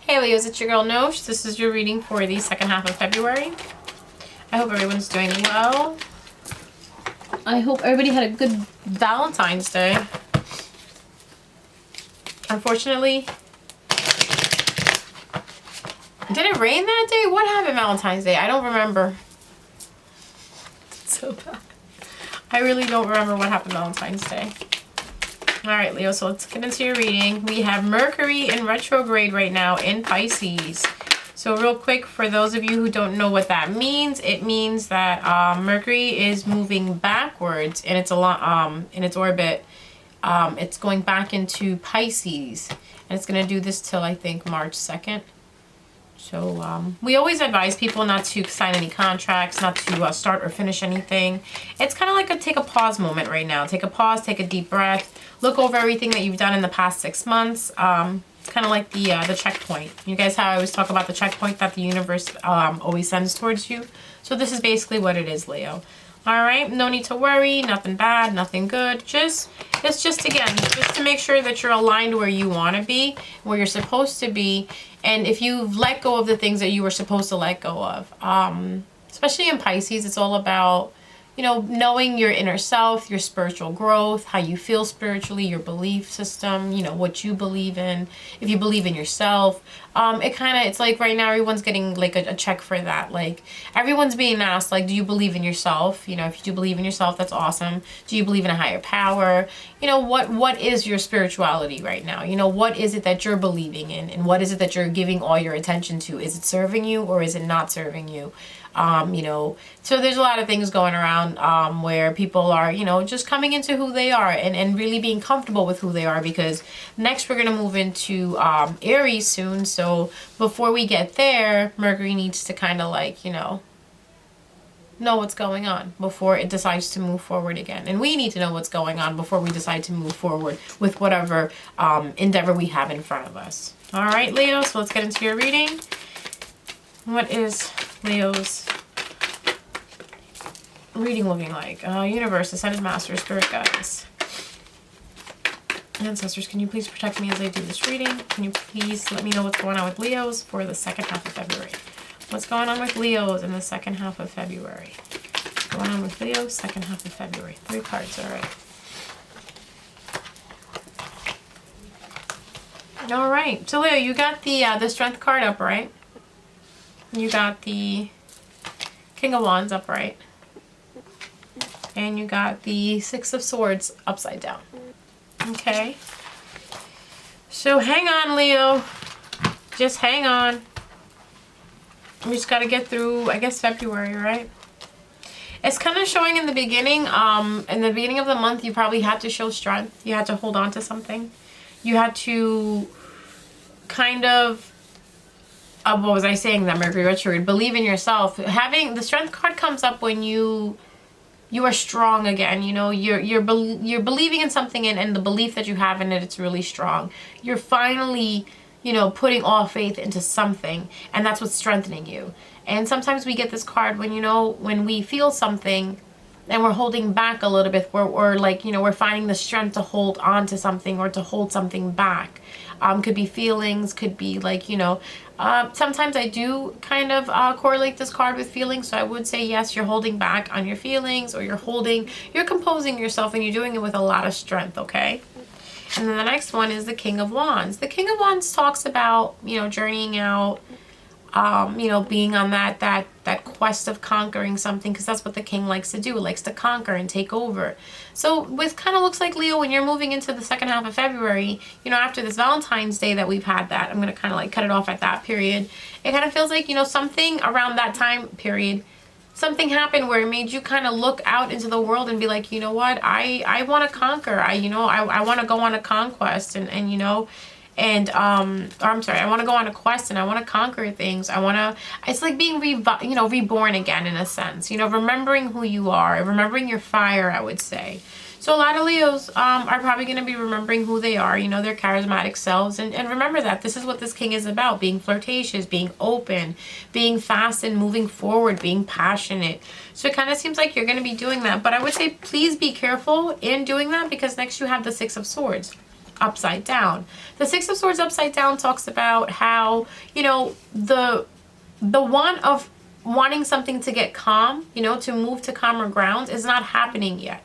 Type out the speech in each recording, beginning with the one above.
Hey Leos, it's your girl Nosh. This is your reading for the second half of February. I hope everyone's doing well. I hope everybody had a good Valentine's Day. Unfortunately, did it rain that day? What happened Valentine's Day? I don't remember. It's so bad. I really don't remember what happened Valentine's Day. Alright, Leo, so let's get into your reading. We have Mercury in retrograde right now in Pisces. So real quick, for those of you who don't know what that means, it means that Mercury is moving backwards in its orbit. It's going back into Pisces. And it's going to do this till, I think, March 2nd. So we always advise people not to sign any contracts, not to start or finish anything. It's kind of like a take a pause moment right now. Take a pause, take a deep breath, look over everything that you've done in the past 6 months. It's kind of like the checkpoint. You guys how I always talk about the checkpoint that the universe always sends towards you. So this is basically what it is, Leo. All right, no need to worry, nothing bad, nothing good. It's just to make sure that you're aligned where you want to be, where you're supposed to be. And if you've let go of the things that you were supposed to let go of, especially in Pisces, it's all about, you know, knowing your inner self, your spiritual growth, how you feel spiritually, your belief system, you know, what you believe in, if you believe in yourself. It's like right now everyone's getting like a check for that. Like everyone's being asked, like, do you believe in yourself? You know, if you do believe in yourself, that's awesome. Do you believe in a higher power? You know, what is your spirituality right now? You know, what is it that you're believing in? And what is it that you're giving all your attention to? Is it serving you or is it not serving you? You know, so there's a lot of things going around where people are, you know, just coming into who they are and really being comfortable with who they are, because next we're going to move into Aries soon. So before we get there, Mercury needs to kind of like, you know what's going on before it decides to move forward again. And we need to know what's going on before we decide to move forward with whatever endeavor we have in front of us. All right, Leo, so let's get into your reading. What is Leo's reading looking like? Universe, Ascended Master, Spirit Guides. Ancestors, can you please protect me as I do this reading? Can you please let me know what's going on with Leos for the second half of February? What's going on with Leos in the second half of February? What's going on with Leos, second half of February? 3 cards, all right. All right, so Leo, you got the Strength card up, right? You got the King of Wands upright. And you got the 6 of Swords upside down. Okay. So hang on, Leo. Just hang on. We just got to get through, I guess, February, right? It's kind of showing in the beginning. In the beginning of the month, you probably had to show strength. You had to hold on to something. You had to kind of... what was I saying? That Mercury retrograde. Believe in yourself. Having the Strength card comes up when you are strong again. You know, you're believing in something, and the belief that you have in it, it's really strong. You're finally, you know, putting all faith into something, and that's what's strengthening you. And sometimes we get this card when, you know, when we feel something and we're holding back a little bit, we're like, you know, we're finding the strength to hold on to something or to hold something back. Could be feelings, could be like, you know, sometimes I do kind of correlate this card with feelings. So I would say, yes, you're holding back on your feelings, or you're composing yourself, and you're doing it with a lot of strength, okay? And then the next one is the King of Wands. The King of Wands talks about, you know, journeying out, you know, being on that quest of conquering something, because that's what the king likes to do. Likes to conquer and take over. So with kind of looks like, Leo, when you're moving into the second half of February, you know, after this Valentine's Day that we've had, that I'm going to kind of like cut it off at that period. It kind of feels like, you know, something around that time period, something happened where it made you kind of look out into the world and be like, you know what, I want to conquer. I want to go on a conquest and you know, and I want to go on a quest, and I want to conquer things. It's like being reborn again, in a sense, you know, remembering who you are, remembering your fire, I would say. So a lot of Leos are probably going to be remembering who they are, you know, their charismatic selves, and remember that this is what this king is about: being flirtatious, being open, being fast and moving forward, being passionate. So it kind of seems like you're going to be doing that, but I would say please be careful in doing that, because next you have the 6 of Swords. upside down. The Six of Swords upside down talks about how, you know, the want of wanting something to get calm, you know, to move to calmer grounds is not happening yet.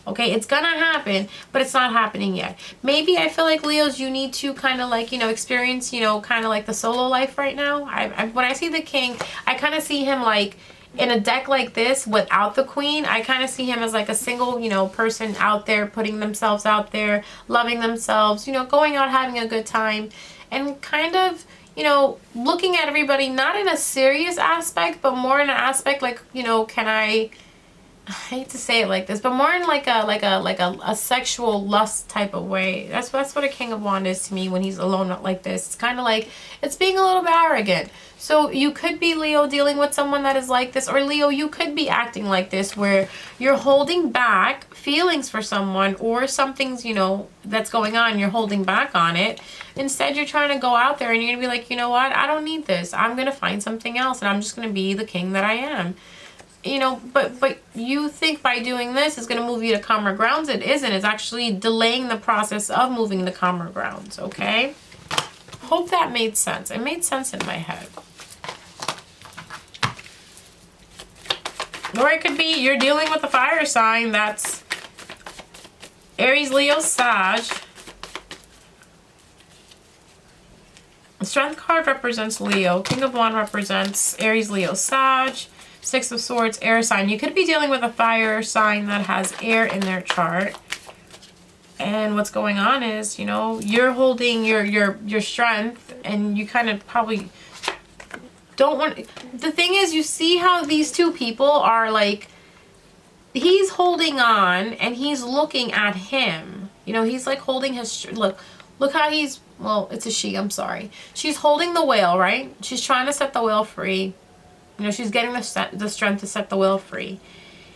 Okay, it's gonna happen, but it's not happening yet. Maybe I feel like Leos, you need to kind of like, you know, experience, you know, kind of like the solo life right now. When I see the king, I kind of see him like in a deck like this without the queen. I kind of see him as like a single, you know, person out there, putting themselves out there, loving themselves, you know, going out, having a good time, and kind of, you know, looking at everybody, not in a serious aspect, but more in an aspect like, you know, I hate to say it like this, but more in like a sexual lust type of way. That's what a King of Wands is to me when he's alone like this. It's kind of like, it's being a little bit arrogant. So you could be, Leo, dealing with someone that is like this, or Leo, you could be acting like this where you're holding back feelings for someone or something's, you know, that's going on, you're holding back on it. Instead, you're trying to go out there and you're gonna be like, you know what, I don't need this. I'm gonna find something else and I'm just gonna be the king that I am. You know, but you think by doing this is going to move you to calmer grounds. It isn't. It's actually delaying the process of moving to calmer grounds, okay? Hope that made sense. It made sense in my head. Or it could be you're dealing with a fire sign that's Aries, Leo, Sag. The Strength card represents Leo. King of Wands represents Aries, Leo, Sag. Six of Swords, air sign. You could be dealing with a fire sign that has air in their chart. And what's going on is, you know, you're holding your strength and you kind of probably don't want... The thing is, you see how these two people are like... He's holding on and he's looking at him. You know, he's like holding his... Look how he's... Well, it's a she, I'm sorry. She's holding the whale, right? She's trying to set the whale free. You know, she's getting the strength to set the will free.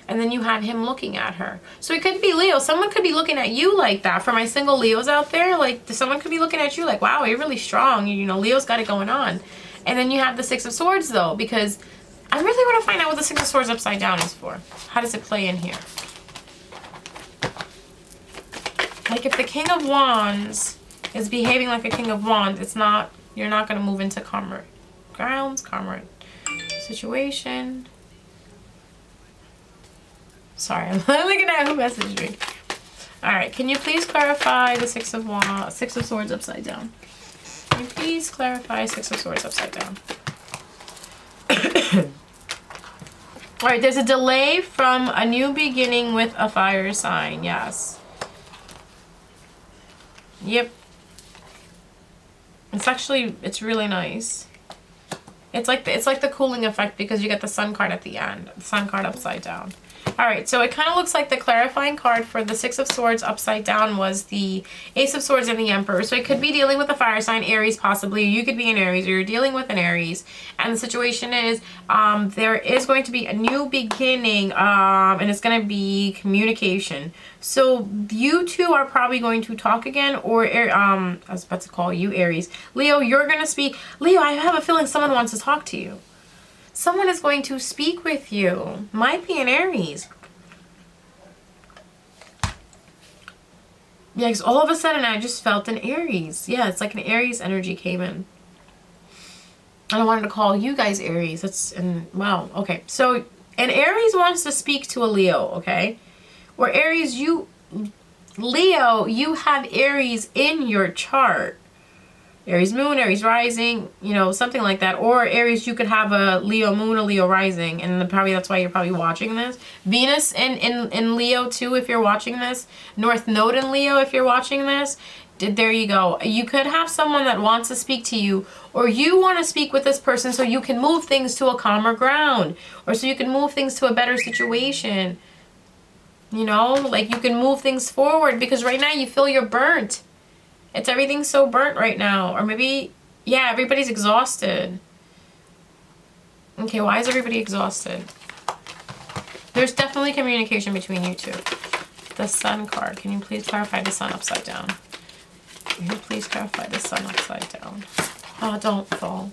And then you have him looking at her. So it could be Leo. Someone could be looking at you like that. For my single Leos out there, like someone could be looking at you like, wow, you're really strong. You know, Leo's got it going on. And then you have the Six of Swords though, because I really want to find out what the Six of Swords upside down is for. How does it play in here? Like if the King of Wands is behaving like a King of Wands, it's not, you're not going to move into calmer grounds, calmer situation. Sorry, I'm looking at who messaged me. Alright, can you please clarify the Six of Swords upside down? Can you please clarify Six of Swords upside down? Alright, there's a delay from a new beginning with a fire sign. Yes. Yep. It's really nice. It's like the cooling effect because you get the Sun card at the end. The Sun card upside down. Alright, so it kind of looks like the clarifying card for the Six of Swords upside down was the Ace of Swords and the Emperor. So it could be dealing with a fire sign, Aries possibly. You could be an Aries or you're dealing with an Aries. And the situation is there is going to be a new beginning and it's going to be communication. So you two are probably going to talk again, or I was about to call you Aries. Leo, you're going to speak. Leo, I have a feeling someone wants to talk to you. Someone is going to speak with you. Might be an Aries. Yeah, because all of a sudden I just felt an Aries. Yeah, it's like an Aries energy came in. And I wanted to call you guys Aries. Wow, okay. So an Aries wants to speak to a Leo, okay? Or Aries, Leo, you have Aries in your chart. Aries moon, Aries rising, you know, something like that. Or Aries, you could have a Leo moon, a Leo rising, and probably that's why you're probably watching this. Venus in Leo too, if you're watching this. North Node in Leo, if you're watching this. There you go. You could have someone that wants to speak to you, or you want to speak with this person so you can move things to a calmer ground, or so you can move things to a better situation. You know, like you can move things forward, because right now you feel you're burnt. Everything's so burnt right now. Or maybe, yeah, everybody's exhausted. Okay, why is everybody exhausted? There's definitely communication between you two. The Sun card. Can you please clarify the Sun upside down? Can you please clarify the Sun upside down? Oh, don't fall.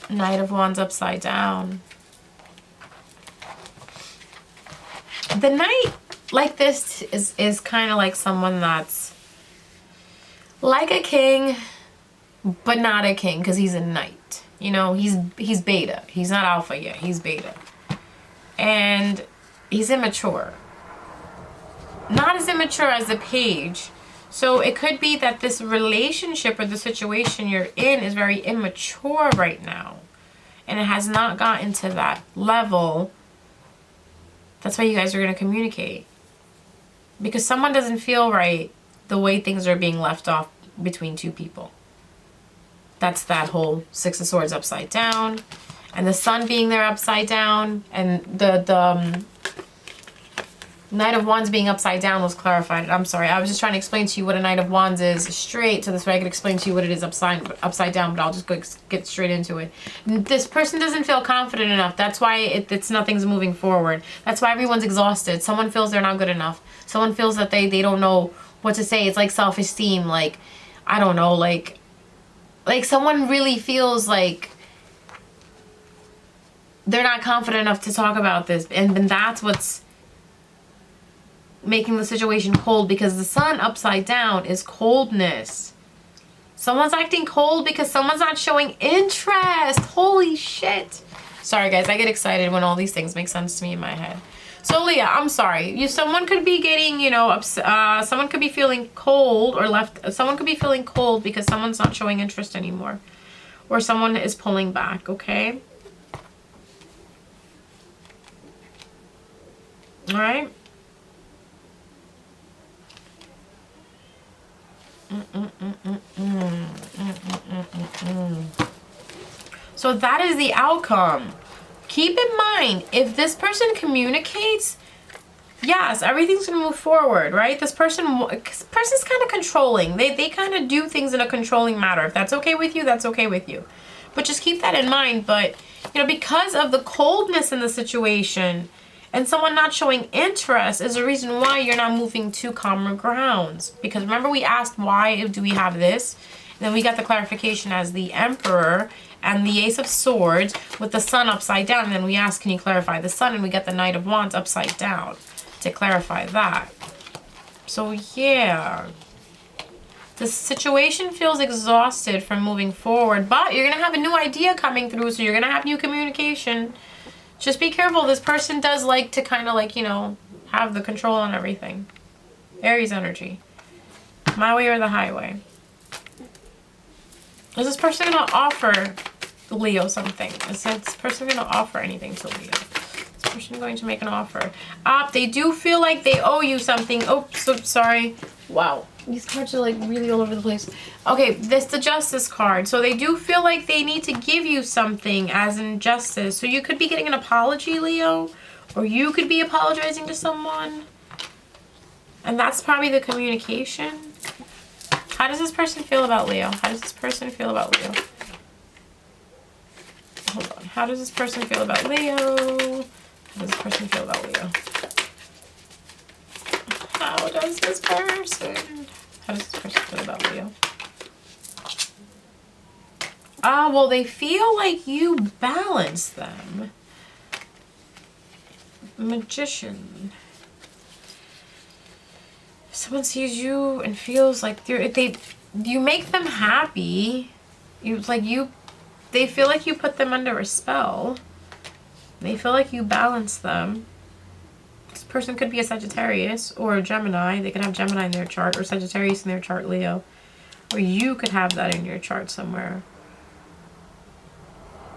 Knight of Wands upside down. The Knight like this is kind of like someone that's like a king, but not a king because he's a knight. You know, he's beta. He's not alpha yet. He's beta. And he's immature. Not as immature as the page. So it could be that this relationship or the situation you're in is very immature right now. And it has not gotten to that level. That's why you guys are going to communicate. Because someone doesn't feel right the way things are being left off between two people. That's that whole Six of Swords upside down. And the sun being there upside down. And the Knight of Wands being upside down was clarified. I'm sorry. I was just trying to explain to you what a Knight of Wands is straight. So this way I could explain to you what it is upside down. But I'll just go get straight into it. This person doesn't feel confident enough. That's why it's nothing's moving forward. That's why everyone's exhausted. Someone feels they're not good enough. Someone feels that they don't know what to say. It's like self-esteem. Like, I don't know. Like someone really feels like they're not confident enough to talk about this. And then that's what's making the situation cold, because the sun upside down is coldness. Someone's acting cold because someone's not showing interest. Holy shit. Sorry guys, I get excited when all these things make sense to me in my head. So Leah, I'm sorry. Someone could be getting, you know, someone could be feeling cold or left. Someone could be feeling cold because someone's not showing interest anymore. Or someone is pulling back, okay? All right. So that is the outcome. Keep in mind, if this person communicates, yes, everything's gonna move forward, right? This person's kind of controlling. They kind of do things in a controlling manner. If that's okay with you, that's okay with you. But just keep that in mind. But, you know, because of the coldness in the situation and someone not showing interest is the reason why you're not moving to calmer grounds. Because remember we asked why do we have this? And then we got the clarification as the Emperor and the Ace of Swords with the sun upside down. And then we asked, can you clarify the sun? And we got the Knight of Wands upside down to clarify that. So yeah, the situation feels exhausted from moving forward, but you're going to have a new idea coming through. So you're going to have new communication. Just be careful. This person does like to kind of like, you know, have the control on everything. Aries energy. My way or the highway. Is this person going to offer Leo something? Is this person going to offer anything to Leo? Is this person going to make an offer? They do feel like they owe you something. Oh, so sorry. Wow. These cards are like really all over the place. Okay, this the Justice card. So they do feel like they need to give you something as in justice. So you could be getting an apology, Leo. Or you could be apologizing to someone. And that's probably the communication. How does this person feel about Leo? How does this person feel about Leo? Hold on. How does this person feel about Leo? How does this person feel about Leo? How does this person? How does this person feel about Leo? Well, they feel like you balance them. Magician. Someone sees you and feels like you make them happy. They feel like you put them under a spell. They feel like you balance them. This person could be a Sagittarius or a Gemini. They could have Gemini in their chart, or Sagittarius in their chart, Leo. Or you could have that in your chart somewhere.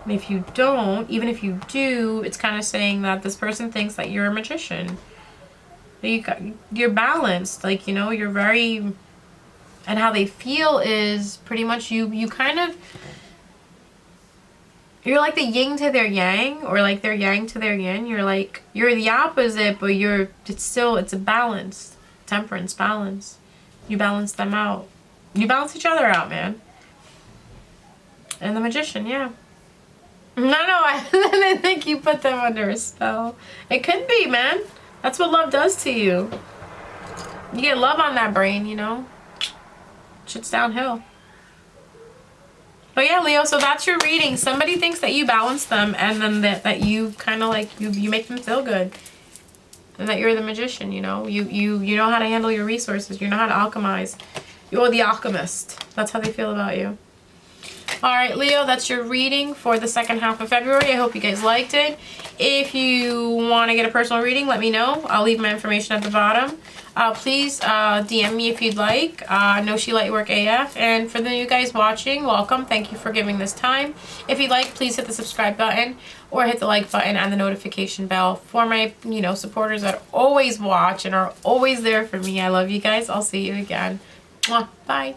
And if you don't, even if you do, it's kind of saying that this person thinks that you're a magician. You're balanced. Like, you know, you're very... And how they feel is pretty much you kind of... You're like the yin to their yang, or like their yang to their yin. You're the opposite, but it's a balance. Temperance, balance. You balance them out. You balance each other out, man. And the Magician, yeah. No, I think you put them under a spell. It could be, man. That's what love does to you. You get love on that brain, you know. Shit's downhill. But yeah, Leo, so that's your reading. Somebody thinks that you balance them, and then that you kind of like, you make them feel good. and that you're the magician, you know. You know how to handle your resources. You know how to alchemize. You're the alchemist. That's how they feel about you. All right, Leo, that's your reading for the second half of February. I hope you guys liked it. If you want to get a personal reading, let me know. I'll leave my information at the bottom. Please DM me if you'd like. No She Lightwork AF. And for the new guys watching, welcome. Thank you for giving this time. If you'd like, please hit the subscribe button or hit the like button and the notification bell for my, you know, supporters that always watch and are always there for me. I love you guys. I'll see you again. Mwah. Bye.